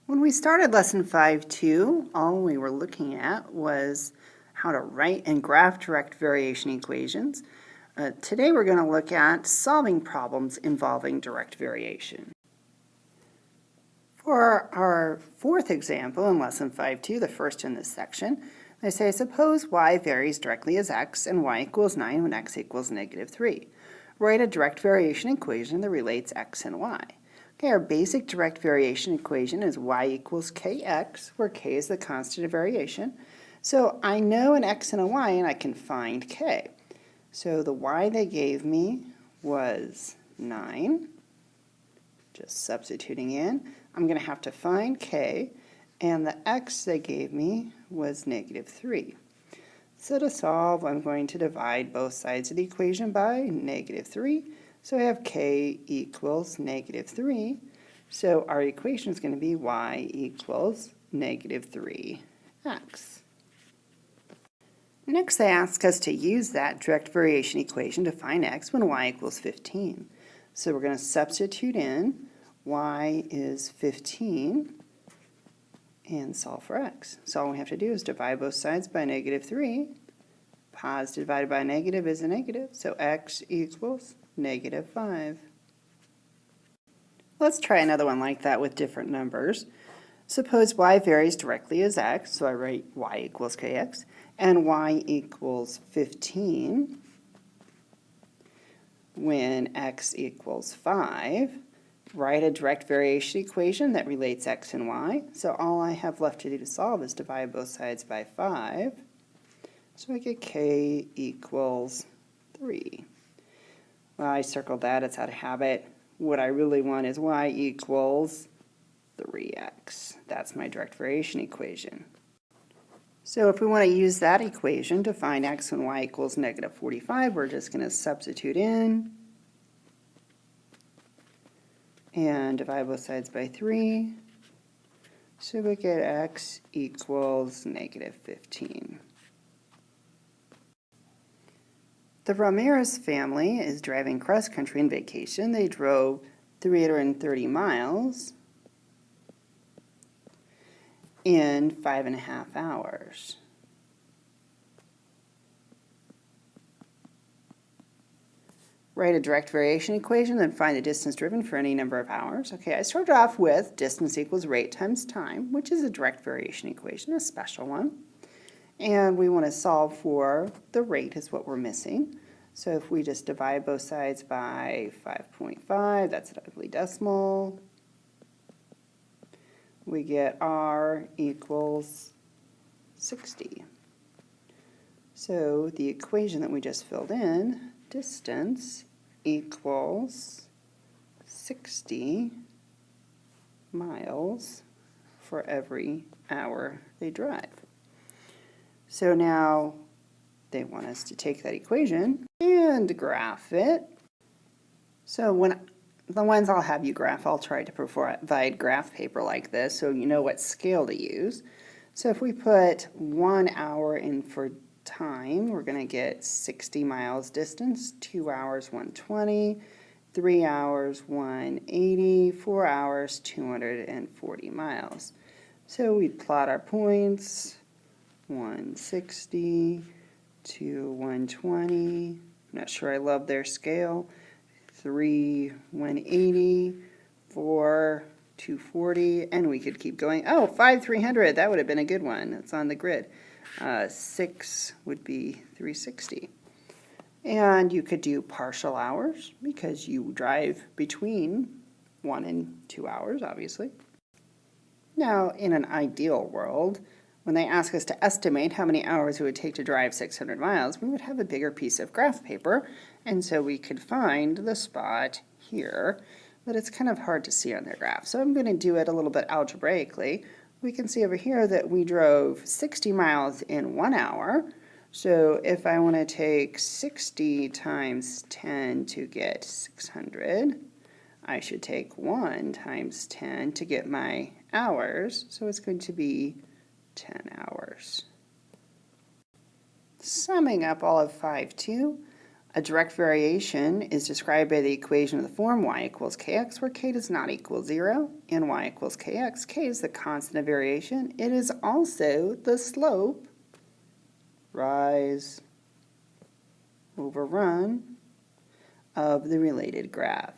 When we started lesson 5.2, all we were looking at was how to write and graph direct variation equations. Today we're going to look at solving problems involving direct variation. For our fourth example in lesson 5.2, the first in this section, they say, suppose y varies directly as x and y equals 9 when x equals negative 3. Write a direct variation equation that relates x and y. Okay, our basic direct variation equation is y equals kx, where k is the constant of variation. So I know an x and a y, and I can find k. So the y they gave me was 9. Just substituting in. I'm going to have to find k, and the x they gave me was negative 3. So to solve, I'm going to divide both sides of the equation by negative 3. So I have k equals negative 3. So our equation is going to be y equals negative 3x. Next, they ask us to use that direct variation equation to find x when y equals 15. So we're going to substitute in y is 15 and solve for x. So all we have to do is divide both sides by negative 3. Positive divided by negative is a negative, so x equals negative 5. Let's try another one like that with different numbers. Suppose y varies directly as x, so I write y equals kx, and y equals 15 when x equals 5. Write a direct variation equation that relates x and y. So all I have left to do to solve is divide both sides by 5. So I get k equals 3. Well, I circled that, it's out of habit. What I really want is y equals 3x. That's my direct variation equation. So if we want to use that equation to find x when y equals negative 45, we're just going to substitute in and divide both sides by 3. So we get x equals negative 15. The Ramirez family is driving cross-country on vacation. They drove 330 miles in 5.5 hours. Write a direct variation equation, then find the distance driven for any number of hours. Okay, I started off with distance equals rate times time, which is a direct variation equation, a special one. And we want to solve for the rate is what we're missing. So if we just divide both sides by 5.5, that's an ugly decimal. We get r equals 60. So the equation that we just filled in, distance equals 60 miles for every hour they drive. So now they want us to take that equation and graph it. So when the ones I'll have you graph, I'll try to provide graph paper like this so you know what scale to use. So if we put 1 hour in for time, we're going to get 60 miles distance, 2 hours 120, 3 hours 180, 4 hours 240 miles. So we'd plot our points, 160 to 120. I'm not sure I love their scale. 3, 180, 4, 240, and we could keep going. Oh, 5, 300, that would have been a good one. It's on the grid. 6 would be 360. And you could do partial hours because you drive between 1 and 2 hours, obviously. Now, in an ideal world, when they ask us to estimate how many hours it would take to drive 600 miles, we would have a bigger piece of graph paper, and so we could find the spot here, but it's kind of hard to see on their graph. So I'm going to do it a little bit algebraically. We can see over here that we drove 60 miles in 1 hour. So if I want to take 60 times 10 to get 600, I should take 1 times 10 to get my hours. So it's going to be 10 hours. Summing up all of 5.2, A direct variation is described by the equation of the form y equals kx, where k does not equal 0, and y equals kx. K is the constant of variation. It is also the slope, rise over run, of the related graph.